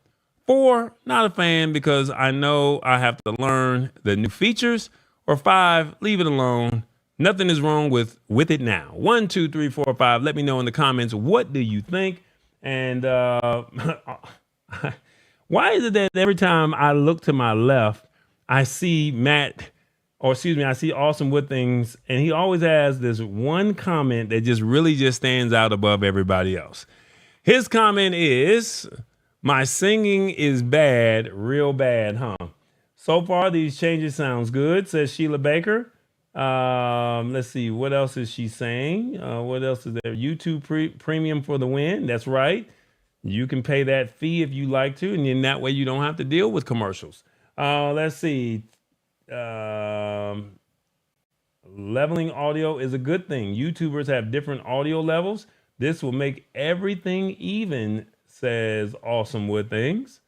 4, not a fan because I know I have to learn the new features. Or 5, leave it alone. Nothing is wrong with it now. 1, 2, 3, 4, 5. Let me know in the comments. What do you think? And why is it that every time I look to my left, I see I see Awesome Wood Things, and he always has this one comment that just stands out above everybody else. His comment is, my singing is bad, real bad, huh? So far, these changes sounds good, says Sheila Baker. Let's see, what else is she saying? What else is there? YouTube Premium for the win. That's right. You can pay that fee if you like to, and then that way you don't have to deal with commercials. Let's see. Leveling audio is a good thing. YouTubers have different audio levels. This will make everything even, says Awesome Wood Things.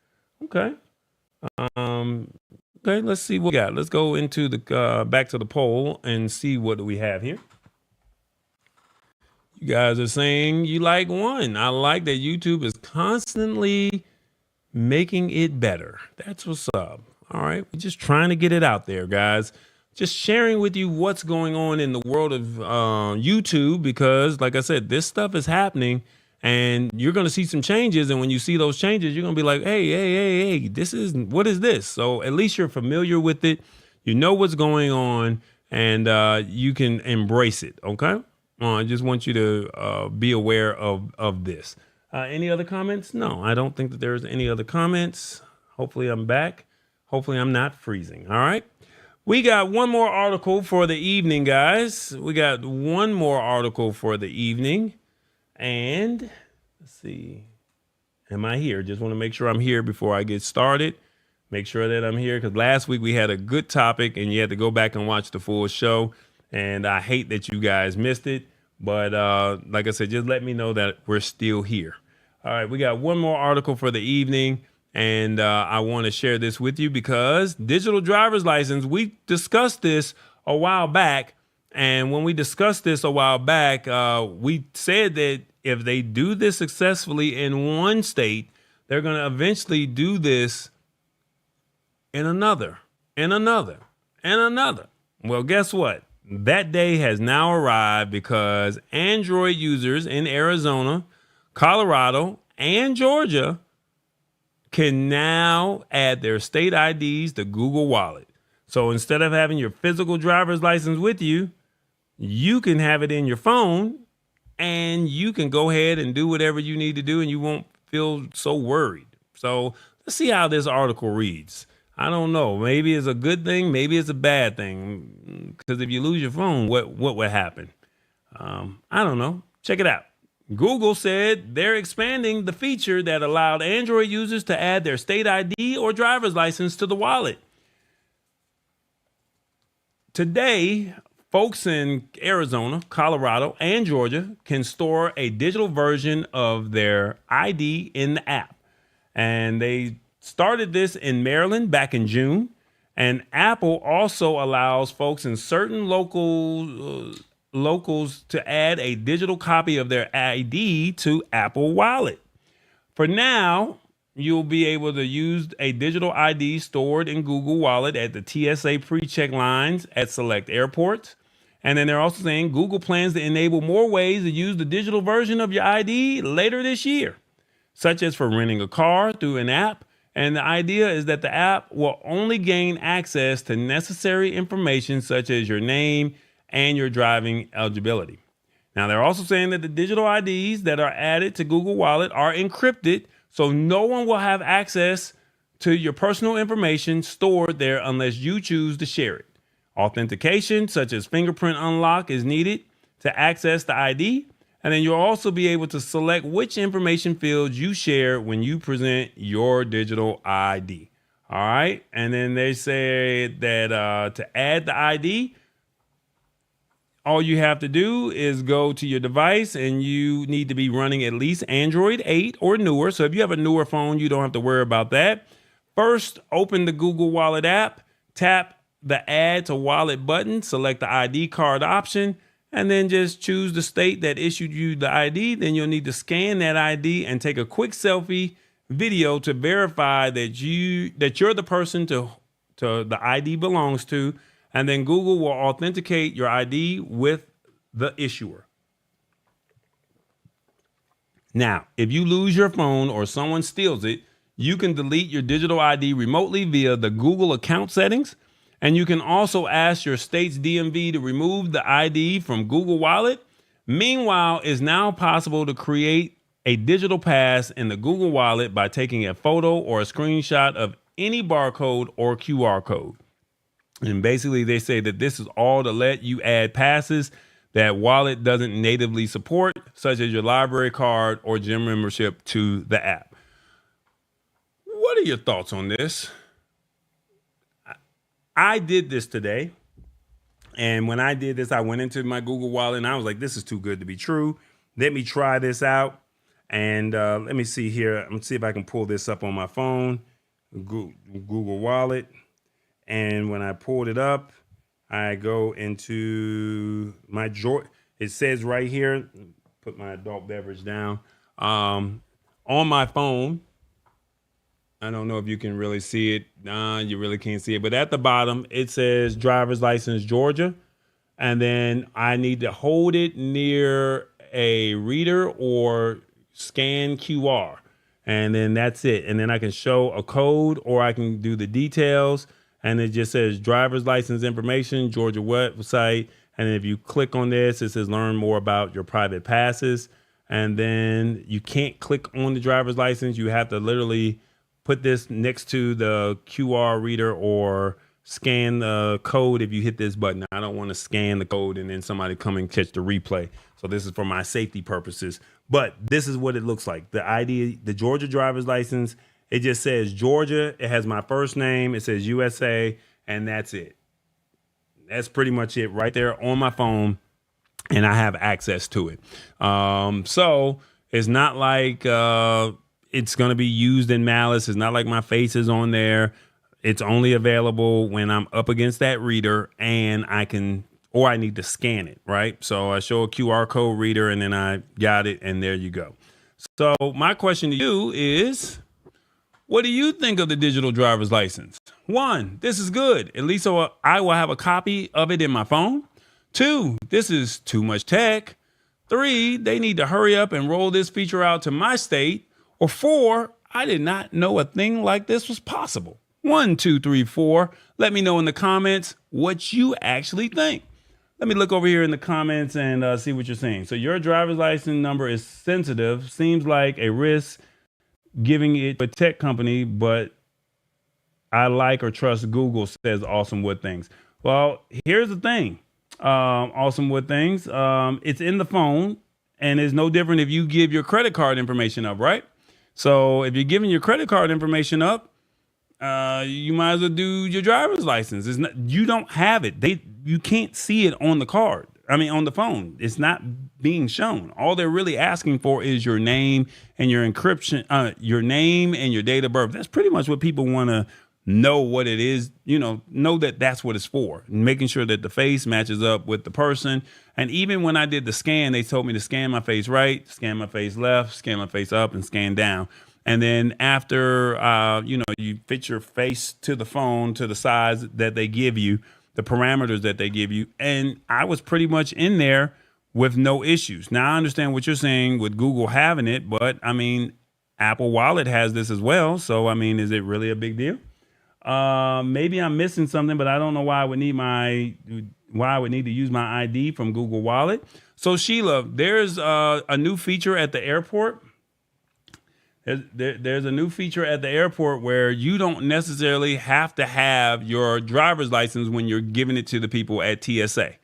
Okay. Okay, let's see what we got. Let's go into the back to the poll and see what we have here. You guys are saying you like 1. I like that YouTube is constantly making it better. That's what's up. All right, we're just trying to get it out there, guys. Just sharing with you what's going on in the world of YouTube, because like I said, this stuff is happening and you're going to see some changes. And when you see those changes, you're going to be like, hey, what is this? So at least you're familiar with it. You know what's going on and you can embrace it. OK, I just want you to be aware of this. Any other comments? No, I don't think that there's any other comments. Hopefully I'm back. Hopefully I'm not freezing. All right. We got one more article for the evening, guys. We got one more article for the evening. And let's see. Am I here? Just want to make sure I'm here before I get started. Make sure that I'm here, because last week we had a good topic and you had to go back and watch the full show. And I hate that you guys missed it. But like I said, just let me know that we're still here. All right. We got one more article for the evening. And I want to share this with you because digital driver's license, we discussed this a while back. And when we discussed this a while back, we said that if they do this successfully in one state, they're going to eventually do this in another, and another, and another. Well, guess what? That day has now arrived because Android users in Arizona, Colorado, and Georgia can now add their state IDs to Google Wallet. So instead of having your physical driver's license with you, you can have it in your phone and you can go ahead and do whatever you need to do and you won't feel so worried. So let's see how this article reads. I don't know. Maybe it's a good thing. Maybe it's a bad thing. Because if you lose your phone, what would happen? I don't know. Check it out. Google said they're expanding the feature that allowed Android users to add their state ID or driver's license to the wallet. Today, folks in Arizona, Colorado, and Georgia can store a digital version of their ID in the app. And they started this in Maryland back in June. And Apple also allows folks in certain locals to add a digital copy of their ID to Apple Wallet. For now, you'll be able to use a digital ID stored in Google Wallet at the TSA pre-check lines at select airports. And then they're also saying Google plans to enable more ways to use the digital version of your ID later this year, such as for renting a car through an app. And the idea is that the app will only gain access to necessary information such as your name and your driving eligibility. Now, they're also saying that the digital IDs that are added to Google Wallet are encrypted, so no one will have access to your personal information stored there unless you choose to share it. Authentication, such as fingerprint unlock, is needed to access the ID. And then you'll also be able to select which information fields you share when you present your digital ID. All right. And then they say that to add the ID, all you have to do is go to your device, and you need to be running at least Android 8 or newer. So if you have a newer phone, you don't have to worry about that. First, open the Google Wallet app, tap the Add to Wallet button, select the ID card option, and then just choose the state that issued you the ID. Then you'll need to scan that ID and take a quick selfie video to verify that you're the person to the ID belongs to. And then Google will authenticate your ID with the issuer. Now, if you lose your phone or someone steals it, you can delete your digital ID remotely via the Google account settings. And you can also ask your state's DMV to remove the ID from Google Wallet. Meanwhile, it's now possible to create a digital pass in the Google Wallet by taking a photo or a screenshot of any barcode or QR code. And basically, they say that this is all to let you add passes that Wallet doesn't natively support, such as your library card or gym membership, to the app. What are your thoughts on this? I did this today. And when I did this, I went into my Google Wallet and I was like, this is too good to be true. Let me try this out. And let me see here. I'm going to see if I can pull this up on my phone. Google Wallet. And when I pulled it up, I go into my drawer. It says right here, put my adult beverage down. On my phone, I don't know if you can really see it. You really can't see it. But at the bottom, it says driver's license, Georgia. And then I need to hold it near a reader or scan QR. And then that's it. And then I can show a code, or I can do the details. And it just says driver's license information, Georgia website. And if you click on this, it says learn more about your private passes. And then you can't click on the driver's license. You have to literally put this next to the QR reader or scan the code if you hit this button. I don't want to scan the code and then somebody come and catch the replay. So this is for my safety purposes. But this is what it looks like. The ID, the Georgia driver's license, it just says Georgia. It has my first name. It says USA, and that's it. That's pretty much it right there on my phone, and I have access to it. So it's not like it's going to be used in malice. It's not like my face is on there. It's only available when I'm up against that reader and I need to scan it, right? So I show a QR code reader and then I got it, and there you go. So my question to you is, what do you think of the digital driver's license? 1, this is good. At least so I will have a copy of it in my phone. 2, this is too much tech. 3, they need to hurry up and roll this feature out to my state. Or 4, I did not know a thing like this was possible. 1, 2, 3, 4. Let me know in the comments what you actually think. Let me look over here in the comments and see what you're saying. So your driver's license number is sensitive. Seems like a risk giving it to a tech company, but I like or trust Google, says Awesome Wood Things. Well, here's the thing. Awesome Wood Things. It's in the phone, and it's no different if you give your credit card information up, right? So if you're giving your credit card information up, you might as well do your driver's license. It's not, you don't have it. You can't see it on the card. I mean, on the phone. It's not being shown. All they're really asking for is your name and your encryption, your name and your date of birth. That's pretty much what people want to know what it is, know that that's what it's for. Making sure that the face matches up with the person. And even when I did the scan, they told me to scan my face right, scan my face left, scan my face up, and scan down. And then after, you fit your face to the phone to the size that they give you. the parameters that they give you. And I was pretty much in there with no issues. Now, I understand what you're saying with Google having it, but I mean, Apple Wallet has this as well. So, I mean, is it really a big deal? Maybe I'm missing something, but I don't know why I would need to use my ID from Google Wallet. So, Sheila, there's a new feature at the airport. There's a new feature at the airport where you don't necessarily have to have your driver's license when you're giving it to the people at TSA.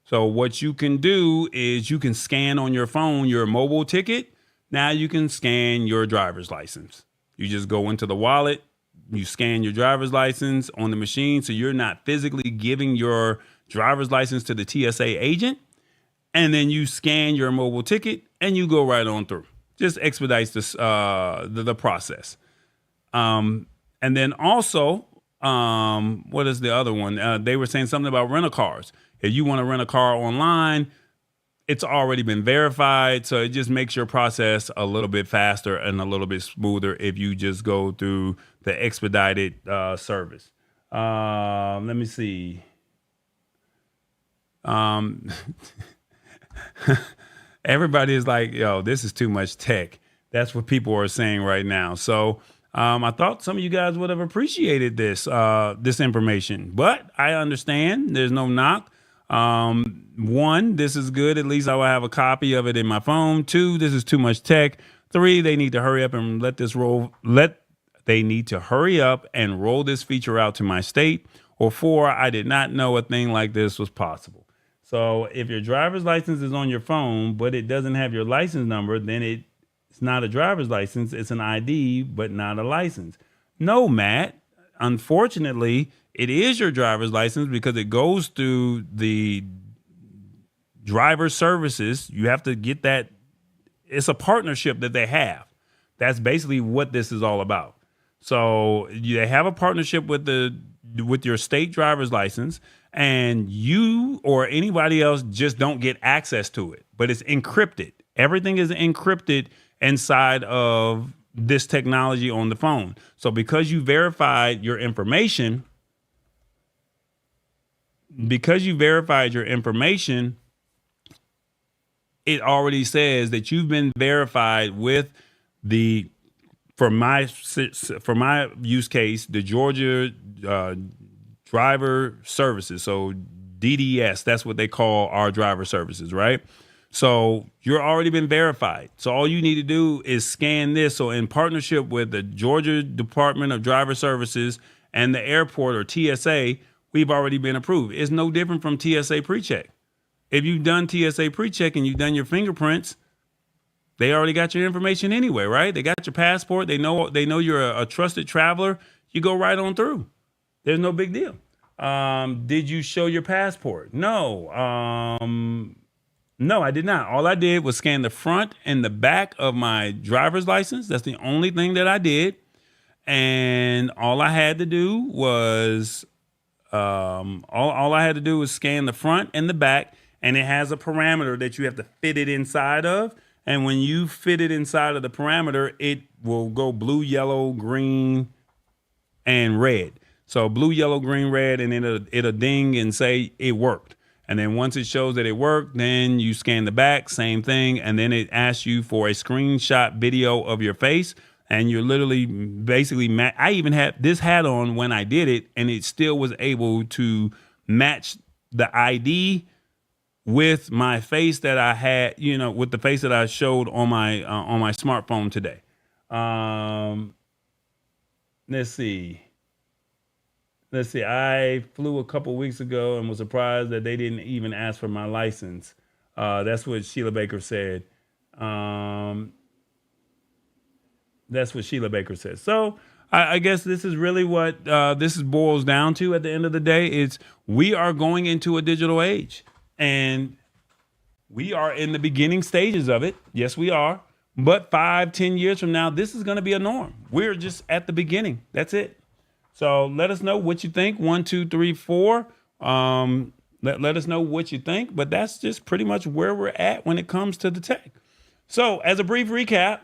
So what you can do is you can scan on your phone your mobile ticket. Now you can scan your driver's license. You just go into the wallet, you scan your driver's license on the machine. So you're not physically giving your driver's license to the TSA agent. And then you scan your mobile ticket and you go right on through. Just expedites this, the process. And then also, what is the other one? They were saying something about rent-a-cars. If you want to rent a car online, it's already been verified. So it just makes your process a little bit faster and a little bit smoother if you just go through the expedited service. Let me see. Everybody is like, yo, this is too much tech. That's what people are saying right now. So I thought some of you guys would have appreciated this information, but I understand there's no knock. One, this is good. At least I will have a copy of it in my phone. Two, this is too much tech. Three, they need to hurry up and they need to hurry up and roll this feature out to my state. Or four, I did not know a thing like this was possible. So if your driver's license is on your phone, but it doesn't have your license number, then it's not a driver's license. It's an ID, but not a license. No, Matt. Unfortunately, it is your driver's license because it goes through the driver services. You have to get that. It's a partnership that they have. That's basically what this is all about. So they have a partnership with your state driver's license, and you or anybody else just don't get access to it, but it's encrypted. Everything is encrypted inside of this technology on the phone. So because you verified your information, it already says that you've been verified with for my use case, the Georgia driver services. So DDS, that's what they call our driver services, right? So you're already been verified. So all you need to do is scan this. So in partnership with the Georgia Department of Driver Services and the airport or TSA, we've already been approved. It's no different from TSA PreCheck. If you've done TSA PreCheck and you've done your fingerprints, they already got your information anyway, right? They got your passport. They know you're a trusted traveler. You go right on through. There's no big deal. Did you show your passport? No. No, I did not. All I did was scan the front and the back of my driver's license. That's the only thing that I did. And all I had to do was scan the front and the back, and it has a parameter that you have to fit it inside of. And when you fit it inside of the parameter, it will go blue, yellow, green, and red. So blue, yellow, green, red, and it'll ding and say it worked. And then once it shows that it worked, then you scan the back, same thing. And then it asks you for a screenshot video of your face. And you're literally basically, I even had this hat on when I did it, and it still was able to match the ID with my face that I had, with the face that I showed on my smartphone today. Let's see. I flew a couple weeks ago and was surprised that they didn't even ask for my license. That's what Sheila Baker said. So I guess this is really what this boils down to at the end of the day. It's we are going into a digital age, and we are in the beginning stages of it. Yes, we are. But 5-10 years from now, this is going to be a norm. We're just at the beginning. That's it. So let us know what you think. 1, 2, 3, 4. Let us know what you think. But that's just pretty much where we're at when it comes to the tech. So as a brief recap,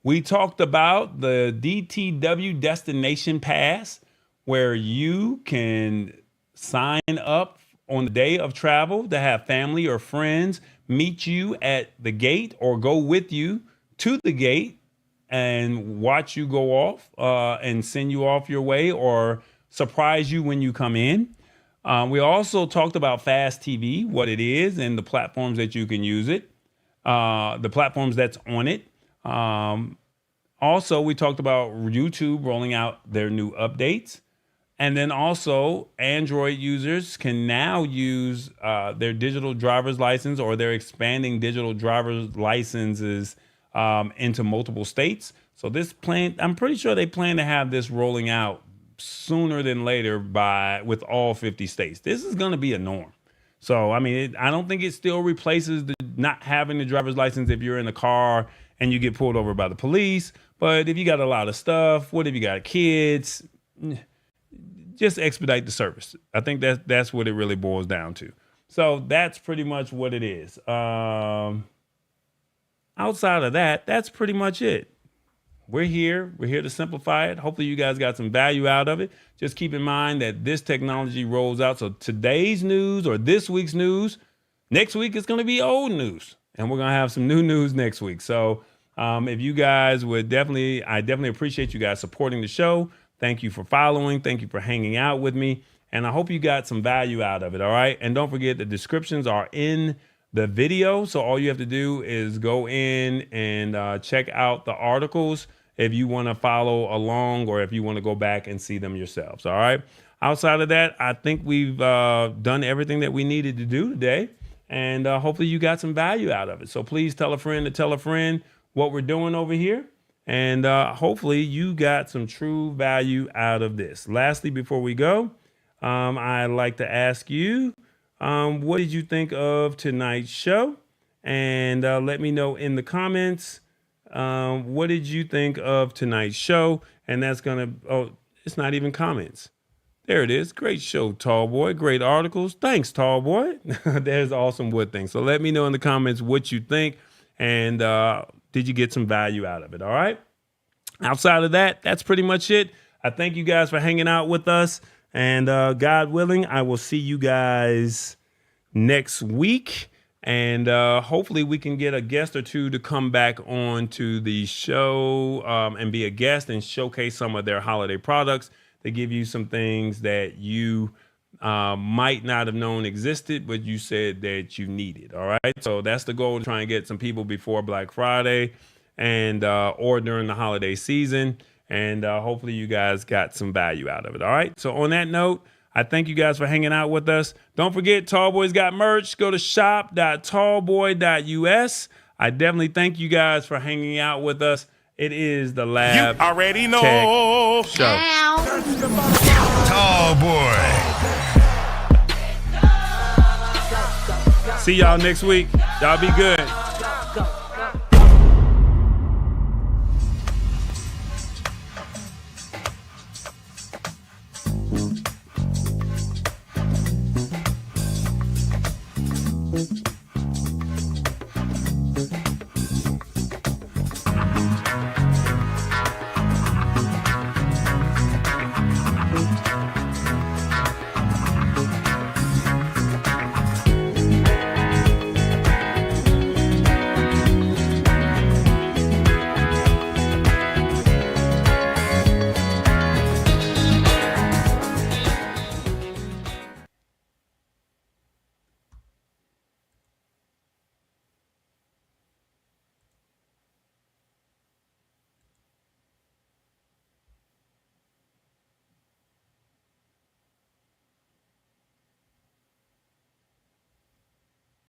we talked about the DTW Destination Pass, where you can sign up on the day of travel to have family or friends meet you at the gate or go with you to the gate and watch you go off and send you off your way or surprise you when you come in. We also talked about Fast TV, what it is, and the platforms that you can use it, the platforms that's on it. Also, we talked about YouTube rolling out their new updates. And then also, Android users can now use their digital driver's license, or they're expanding digital driver's licenses into multiple states. So this plan, I'm pretty sure they plan to have this rolling out sooner than later with all 50 states. This is going to be a norm. So, I mean, I don't think it still replaces the not having the driver's license if you're in a car and you get pulled over by the police. But if you got a lot of stuff, what if you got kids? Just expedite the service. I think that's what it really boils down to. So that's pretty much what it is. Outside of that, that's pretty much it. We're here to simplify it. Hopefully you guys got some value out of it. Just keep in mind that this technology rolls out. So today's news or this week's news, next week is going to be old news. And we're going to have some new news next week. So if you guys I definitely appreciate you guys supporting the show. Thank you for following. Thank you for hanging out with me. And I hope you got some value out of it. All right. And don't forget the descriptions are in the video. So all you have to do is go in and check out the articles if you want to follow along or if you want to go back and see them yourselves. All right. Outside of that, I think we've done everything that we needed to do today. And hopefully you got some value out of it. So please tell a friend to tell a friend what we're doing over here. And hopefully you got some true value out of this. Lastly, before we go, I'd like to ask you, what did you think of tonight's show? And let me know in the comments, what did you think of tonight's show? And that's it's not even comments. There it is. Great show, Tall Boy. Great articles. Thanks, Tall Boy. There's awesome wood things. So let me know in the comments what you think. And did you get some value out of it? All right. Outside of that, that's pretty much it. I thank you guys for hanging out with us. And God willing, I will see you guys next week. And hopefully we can get a guest or two to come back on to the show and be a guest and showcase some of their holiday products. They give you some things that you might not have known existed, but you said that you needed. All right. So that's the goal, to try and get some people before Black Friday and or during the holiday season. And hopefully you guys got some value out of it. All right. So on that note, I thank you guys for hanging out with us. Don't forget, Tallboy's got merch. Go to shop.tallboy.us. I definitely thank you guys for hanging out with us. It is the Lab You already know. Tech Show. Tall Boy. See y'all next week. Y'all be good.